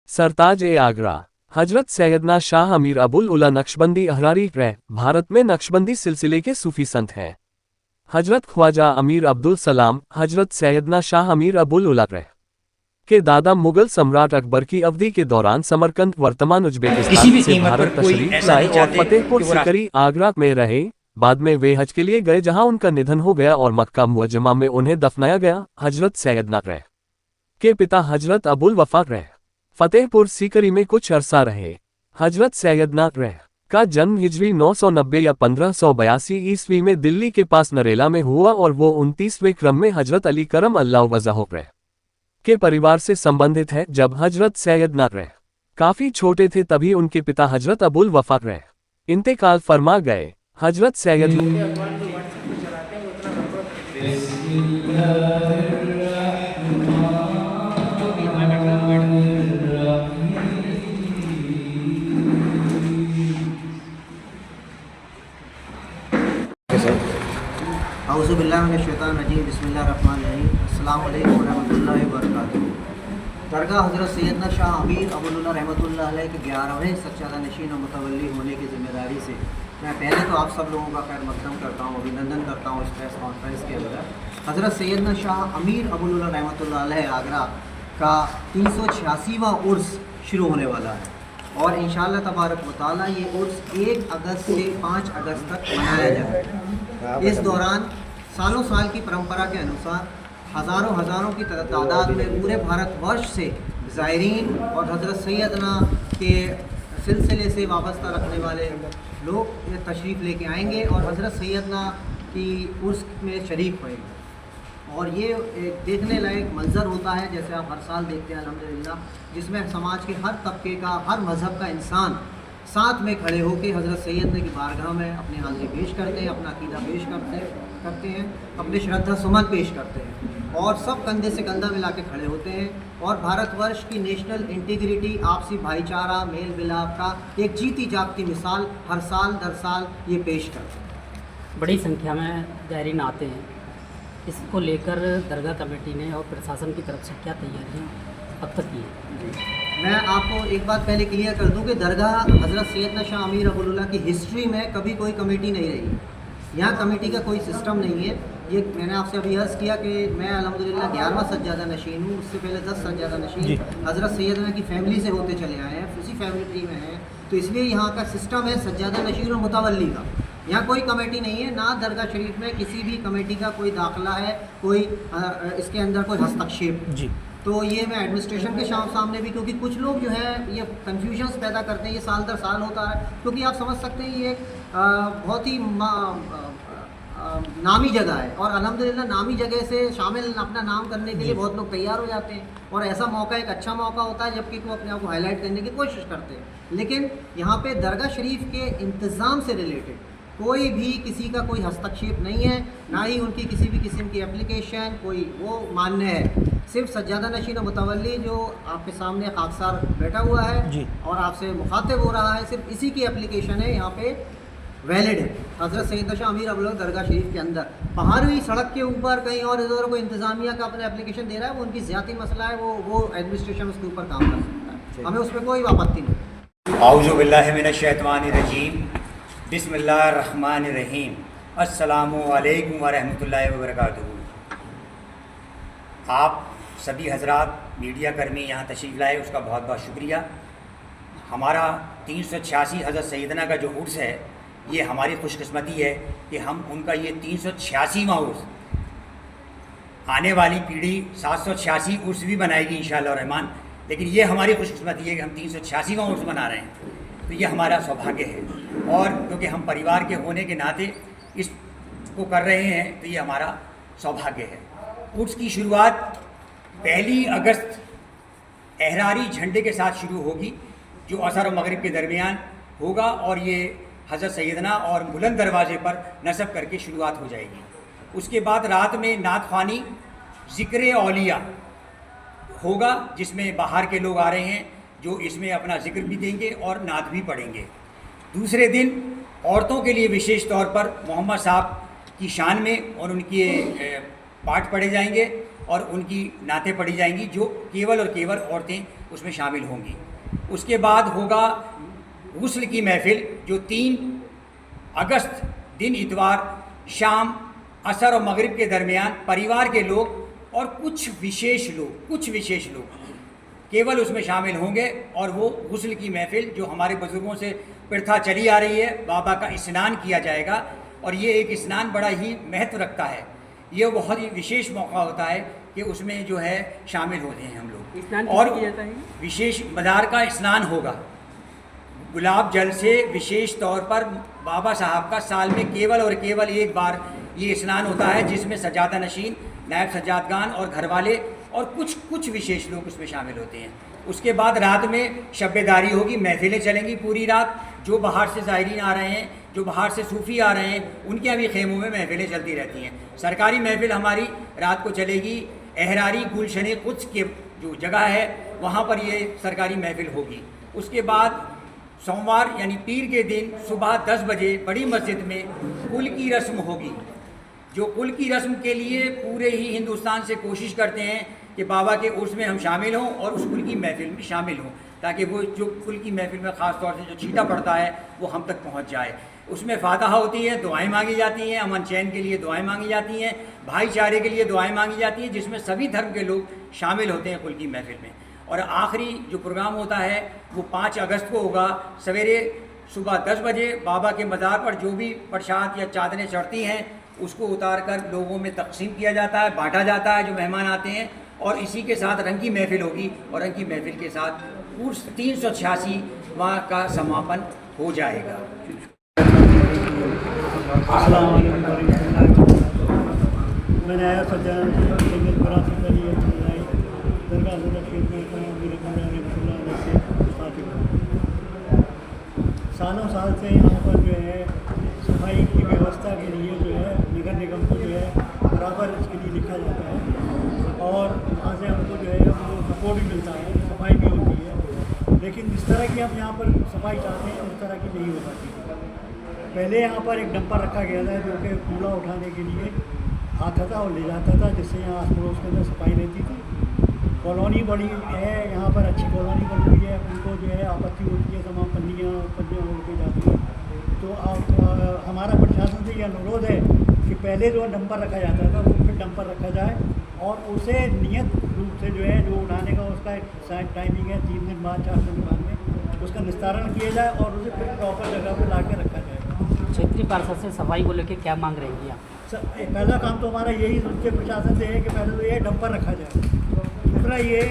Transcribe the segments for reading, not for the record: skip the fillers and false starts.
सरताज ए आगरा हजरत सैयदना शाह अमीर अबुल उला नक्शबंदी अहरारी रह भारत में नक्शबंदी सिलसिले के सूफी संत हैं। हजरत ख्वाजा अमीर अब्दुल सलाम हजरत सैयदना शाह अमीर अबुल उला रह के दादा मुगल सम्राट अकबर की अवधि के दौरान समरकंद वर्तमान उज्बेकिस्तान से भारत तशरीफ लाए और फतेहपुर सिकरी आगरा में रहे। बाद में वे हज के लिए गए जहां उनका निधन हो गया और मक्का मुअज्जमा में उन्हें दफनाया गया। हजरत सैयदना रह के पिता हजरत अबुल वफा रह फतेहपुर सीकरी में कुछ अरसा रहे। हजरत सैयदना रह का जन्म हिजरी 990 या 1582 ईस्वी में दिल्ली के पास नरेला में हुआ और वो 29वें क्रम में हजरत अली करम अल्लाह वजह रह के परिवार से संबंधित है। जब हजरत सैयदना रह काफी छोटे थे तभी उनके पिता हजरत अबुल वफा रह इंतेकाल फरमा गए। हजरत सैयद औज़ुबिल्लाहिमिनश्शैतानिर्रजीम बिस्मिल्लाहिर्रहमानिर्रहीम अस्सलामु अलैकुम वरहमतुल्लाहि वबरकातुहू। दरगाह हज़रत सैयदना शाह अमीर अबुल उला रहमतुल्लाह अलैह के 11वें सच्चादा नशीन और मुतवल्ली होने की जिम्मेदारी से मैं पहले तो आप सब लोगों का खैर मकदम करता हूँ, अभिनंदन करता हूँ इस प्रेस कॉन्फ्रेंस के अंदर। हज़रत सैयदना शाह अमीर अबुल उला रहमतुल्लाह अलैह आगरा का 386वां उर्स शुरू होने वाला है और इंशाअल्लाह तबारक व तआला ये उर्स 1 अगस्त से 5 अगस्त तक मनाया जाएगा। इस दौरान सालों साल की परंपरा के अनुसार हज़ारों की तादाद में पूरे भारतवर्ष से ज़ायरीन और हज़रत सैयदना के सिलसिले से वाबस्ता रखने वाले लोग ये तशरीफ़ लेके आएंगे और हज़रत सैयदना की उर्स में शरीक होएंगे। और ये एक देखने लायक मंज़र होता है जैसे आप हर साल देखते हैं अल्हम्दुलिल्लाह, जिसमें समाज के हर तबके का हर मज़हब का इंसान साथ में खड़े होकर हज़रत सैयदना की बारगाह में अपनी हाज़िरी पेश करते हैं, अपना अक़ीदा पेश करते हैं, अपने श्रद्धा सुमन पेश करते हैं और सब कंधे से कंधा मिला के खड़े होते हैं और भारतवर्ष की नेशनल इंटीग्रिटी, आपसी भाईचारा, मेल मिलाप का एक जीती जागती मिसाल हर साल दर साल ये पेश करते हैं। बड़ी संख्या में ज़ायरीन आते हैं। इसको लेकर दरगाह कमेटी ने और प्रशासन की तरफ से क्या तैयारियाँ अब तक की हैं? मैं आपको एक बात पहले क्लियर कर दूं कि दरगाह हज़रत सैयदना शाह अमीर अबुल उला की हिस्ट्री में कभी कोई कमेटी नहीं रही। यहाँ कमेटी का कोई सिस्टम नहीं है। ये मैंने आपसे अभी अर्ज़ किया कि मैं अल्हम्दुलिल्लाह 11वां सज्जादा नशीन हूँ। उससे पहले 10 सज्जादा नशीन हज़रत सैयदना की फैमिली से होते चले आए हैं, उसी फैमिली ट्री में हैं। तो इसलिए यहाँ का सिस्टम है सज्जादा नशीन और मुतवल्ली का। यहाँ कोई कमेटी नहीं है, ना दरगाह शरीफ में किसी भी कमेटी का कोई दाखिला है, कोई इसके अंदर कोई हस्तक्षेप जी। तो ये मैं एडमिनिस्ट्रेशन के सामने भी, क्योंकि कुछ लोग जो है ये कन्फ्यूजन्स पैदा करते हैं, ये साल दर साल होता है, क्योंकि आप समझ सकते हैं ये बहुत ही नामी जगह है और अल्हम्दुलिल्लाह नामी जगह से शामिल अपना नाम करने के लिए बहुत लोग तैयार हो जाते हैं और ऐसा मौका एक अच्छा मौका होता है जबकि वो अपने आप को हाईलाइट करने की कोशिश करते हैं। लेकिन यहाँ पे दरगाह शरीफ के इंतज़ाम से रिलेटेड कोई भी किसी का कोई हस्तक्षेप नहीं है, ना ही उनकी किसी भी किस्म की एप्लीकेशन कोई वो मान्य है। सिर्फ सज्जादा नशीन और मुतवल्ली जो आपके सामने खाकसार बैठा हुआ है जी और आपसे मुखातिब हो रहा है, सिर्फ इसी की एप्लीकेशन है यहाँ पे वैलिड है। हज़रत सैयदना शाह अमीर अबुल उला दरगाह शरीफ के अंदर बाहरवीं सड़क के ऊपर कहीं और इधर कोई इंतज़ामिया का अपना एप्लीकेशन दे रहा है, वो उनकी ज़्यादती मसला है, वो एडमिनिस्ट्रेशन उसके ऊपर काम कर सकता है, हमें उसमें कोई आपत्ति नहीं। औज़ुबिल्लाहिमिनश्शैतानिर्रजीम बिस्मिल्लाहिर्रहमानिर्रहीम अस्सलामु अलैकुम वरहमतुल्लाहि वबरकातुहू। आप सभी हजरात मीडिया कर्मी यहाँ तशरीफ़ लाए, उसका बहुत बहुत शुक्रिया। हमारा 386 हज़रत सैयदना का जो उर्स है ये हमारी खुशकिस्मती है कि हम उनका ये 386वां उर्स, आने वाली पीढ़ी 786 उर्स भी बनाएगी इंशाअल्लाह रहमान, लेकिन ये हमारी खुशकिस्मती है कि हम 386वां उर्स मना रहे हैं। तो ये हमारा सौभाग्य है और क्योंकि हम परिवार के होने के नाते इसको कर रहे हैं तो ये हमारा सौभाग्य है। उर्स की शुरुआत 1 अगस्त एहरारी झंडे के साथ शुरू होगी जो असर और मगरिब के दरमियान होगा और ये हज़रत सैयदना और बुलंद दरवाज़े पर नसब करके शुरुआत हो जाएगी। उसके बाद रात में नात ख़्वानी ज़िक्र औलिया होगा जिसमें बाहर के लोग आ रहे हैं जो इसमें अपना जिक्र भी देंगे और नात भी पढ़ेंगे। दूसरे दिन औरतों के लिए विशेष तौर पर मोहम्मद साहब की शान में और उनके पाठ पढ़े जाएंगे और उनकी नातें पढ़ी जाएंगी जो केवल और केवल औरतें उसमें शामिल होंगी। उसके बाद होगा गुस्ल की महफ़िल, जो 3 अगस्त दिन इतवार शाम असर और मगरिब के दरमियान परिवार के लोग और कुछ विशेष लोग केवल उसमें शामिल होंगे। और वो गुस्ल की महफ़िल जो हमारे बुज़ुर्गों से प्रथा चली आ रही है, बाबा का स्नान किया जाएगा। और ये एक स्नान बड़ा ही महत्व रखता है, ये बहुत ही विशेष मौका होता है कि उसमें जो है शामिल होते हैं हम लोग। और विशेष मदार का स्नान होगा गुलाब जल से, विशेष तौर पर बाबा साहब का साल में केवल और केवल एक बार ये स्नान होता है, जिसमें सजादा नशीन, नायब सजादगान और घरवाले और कुछ विशेष लोग उसमें शामिल होते हैं। उसके बाद रात में शब्बेदारी होगी, महफिलें चलेंगी पूरी रात। जो बाहर से ज़ायरीन आ रहे हैं, जो बाहर से सूफ़ी आ रहे हैं, उनके यहाँ भी खेमों में महफिलें चलती रहती हैं। सरकारी महफिल हमारी रात को चलेगी एहरारी गुलशन कुद्स के जो जगह है वहाँ पर ये सरकारी महफिल होगी। उसके बाद सोमवार यानी पीर के दिन सुबह 10 बजे बड़ी मस्जिद में कुल की रस्म होगी, जो कुल की रस्म के लिए पूरे ही हिंदुस्तान से कोशिश करते हैं कि बाबा के उर्स में हम शामिल हों और उस कुल की महफिल में शामिल हों, ताकि वो जो कुल की महफिल में ख़ास तौर से जो छीटा पड़ता है वो हम तक पहुंच जाए। उसमें फातहा होती है, दुआएं मांगी जाती हैं, अमन चैन के लिए दुआएं मांगी जाती हैं, भाईचारे के लिए दुआएं मांगी जाती हैं, जिसमें सभी धर्म के लोग शामिल होते हैं कुल की महफिल में। और आखिरी जो प्रोग्राम होता है वो 5 अगस्त को होगा। सवेरे सुबह 10 बजे बाबा के मज़ार पर जो भी प्रसाद या चादरें चढ़ती हैं उसको उतार कर लोगों में तकसीम किया जाता है, बांटा जाता है जो मेहमान आते हैं। और इसी के साथ रंग की महफिल होगी और रंग की महफिल के साथ उर्स 386वां का समापन हो जाएगा। मैंने आया सालों साल से यहाँ पर जो है सफाई की व्यवस्था के लिए जो है नगर निगम को जो है बराबर इसके लिए लिखा जाता है और वहाँ से हमको जो है वो सपोर्ट भी मिलता है, सफाई भी होती है। लेकिन जिस तरह की हम यहाँ पर सफाई चाहते हैं उस तरह की नहीं हो पाती। पहले यहाँ पर एक डंपर रखा गया था जो कि कूड़ा उठाने के लिए आता था और ले जाता था, जिससे यहाँ आस पड़ोस के अंदर सफाई रहती थी। कॉलोनी बड़ी है, यहाँ पर अच्छी कॉलोनी बनी हुई है, उनको जो है आपत्ति होती है, तमाम पन्नियाँ रोड पर जाती हैं। तो आप हमारा प्रशासन से यह अनुरोध है कि पहले जो डंपर रखा जाता था वो फिर डंपर रखा जाए और उसे नियत रूप से जो है जो उठाने का उसका एक टाइमिंग है, 3 दिन बाद 4 दिन बाद में उसका निस्तारण किया जाए और उसे फिर प्रॉपर जगह पर ला के रखा जाए। क्षेत्रीय पार्षद से सफाई को लेकर क्या मांग रहेंगी आप? पहला काम तो हमारा यही उनके प्रशासन से है कि पहले तो ये डंपर रखा जाए। दूसरा ये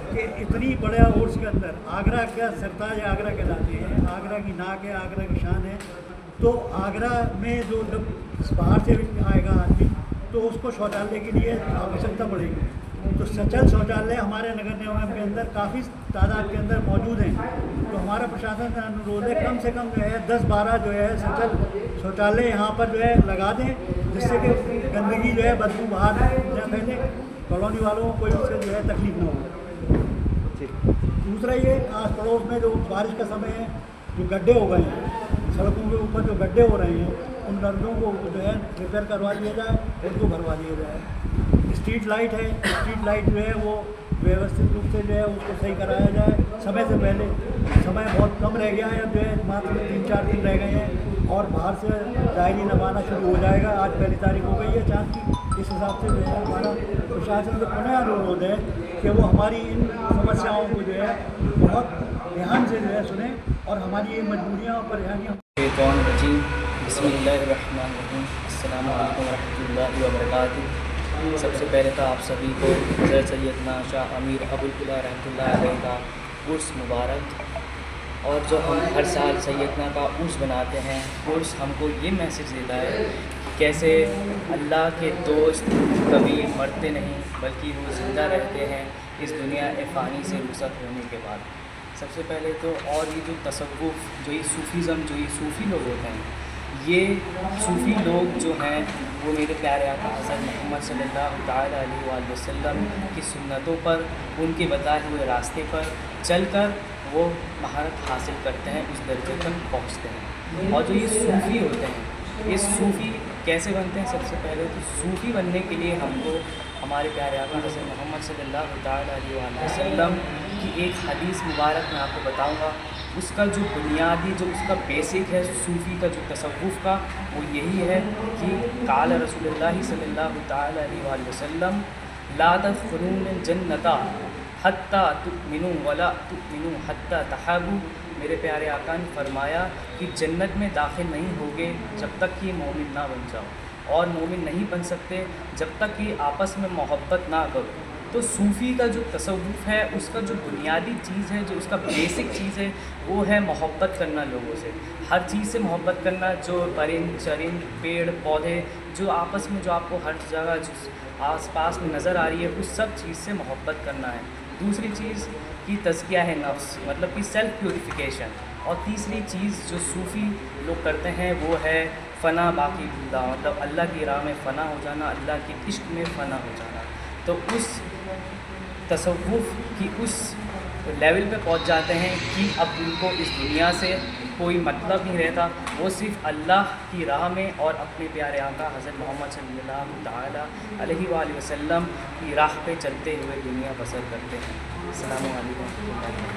कि इतनी बड़ा उर्स के अंदर आगरा का सरताज आगरा कहलाते हैं, आगरा की नाक है, आगरा की शान है। तो आगरा में जो बाहर से आएगा आदमी तो उसको शौचालय के लिए आवश्यकता पड़ेगी। तो सचल शौचालय हमारे नगर निगम के अंदर काफ़ी तादाद के अंदर मौजूद हैं। तो हमारा प्रशासन से अनुरोध है कम से कम जो है 10-12 जो है सचल शौचालय यहाँ पर जो है लगा दें, जिससे कि गंदगी जो है बदबू बाहर न फैले, कॉलोनी वालों को कोई उससे जो है तकलीफ न हो। दूसरा ये आस पड़ोस में जो बारिश का समय है जो गड्ढे हो गए हैं, सड़कों के ऊपर जो गड्ढे हो रहे हैं उन गड्ढों को जो है रिपेयर करवा दिया जाए, उनको भरवा दिया जाए। स्ट्रीट लाइट है, स्ट्रीट लाइट जो है वो व्यवस्थित रूप से जो है उसको सही कराया जाए समय से पहले। समय बहुत कम रह गया है, जो है मात्र 3-4 दिन रह गए हैं और बाहर से ज़ायरीन आना शुरू हो जाएगा। आज 1 तारीख हो गई है चाँद की। इस हिसाब से जो है हमारा प्रशासन से पुनः अनुरोध है कि वो हमारी इन समस्याओं को जो है बहुत ध्यान से जो है सुने और हमारी ये मजबूरियाँ और परेशानियाँ। बिस्मिल्लाहिर्रहमानिर्रहीम, अस्सलामु अलैकुम वरहमतुल्लाहि वबरकातुहू। सबसे पहले तो आप सभी को हज़रत सैयदना शाह अमीर अबुल उला रहमतुल्लाह अलैह का उर्स मुबारक। और जो हम हर साल सैयदना का उर्स बनाते हैं, उर्स हमको ये मैसेज देता है कि कैसे अल्लाह के दोस्त कभी मरते नहीं बल्कि वो ज़िंदा रहते हैं इस दुनिया फ़ानी से रुखसत होने के बाद। सबसे पहले तो और ये जो तसव्वुफ़, जो ये सूफ़ीज़म, जो ये सूफ़ी लोग होते हैं, ये सूफ़ी लोग जो हैं वो मेरे प्यारे आका हज़रत मोहम्मद सल्लल्लाहु तआला अलैहि वसल्लम की सुन्नतों पर, उनके बताए हुए रास्ते पर चलकर वो महारत हासिल करते हैं, उस दर्जे तक पहुँचते हैं। और जो ये सूफ़ी होते हैं, इस सूफ़ी कैसे बनते हैं? सबसे पहले तो सूफ़ी बनने के लिए हमको हमारे प्यारे आका हज़रत मोहम्मद सल्लल्लाहु ताला अलैहि वसल्लम की एक हदीस मुबारक मैं आपको बताऊंगा। उसका जो बुनियादी जो उसका बेसिक है सूफ़ी का जो तसव्वुफ़ का, वो यही है कि काल रसूलुल्लाह सल्लल्लाहु ताला अलैहि वसल्लम ला तदखुलूनल जन्नता हत्ता तुमिनू वला तुमिनू हत्ता तहाबू। मेरे प्यारे आका ने फरमाया कि जन्नत में दाखिल नहीं होगे जब तक कि मोमिन ना बन जाओ, और मोमिन नहीं बन सकते जब तक कि आपस में मोहब्बत ना करो। तो सूफ़ी का जो तसव्वुफ़ है उसका जो बुनियादी चीज़ है, जो उसका बेसिक चीज़ है, वो है मोहब्बत करना लोगों से, हर चीज़ से मोहब्बत करना। जो परिंद चरिंद पेड़ पौधे जो आपस में जो आपको हर जगह जो आसपास में नज़र आ रही है, उस सब चीज़ से मोहब्बत करना है। दूसरी चीज़ की तज़किया है नफ्स, मतलब कि सेल्फ़ प्यूरिफिकेशन। और तीसरी चीज़ जो सूफ़ी लोग करते हैं वो है फ़ना बाकी बुल्ला, मतलब अल्लाह की राह में फ़ना हो जाना, अल्लाह के इश्क में फ़ना हो जाना। तो उस तसव्वुफ़ की उस लेवल पे पहुंच जाते हैं कि अब उनको इस दुनिया से कोई मतलब नहीं रहता, वो सिर्फ़ अल्लाह की राह में और अपने प्यारे आका हज़रत मोहम्मद सल्लल्लाहु ताला अलैहि वसल्लम की राह पे चलते हुए दुनिया बसर करते हैं। अस्सलामु अलैकुम।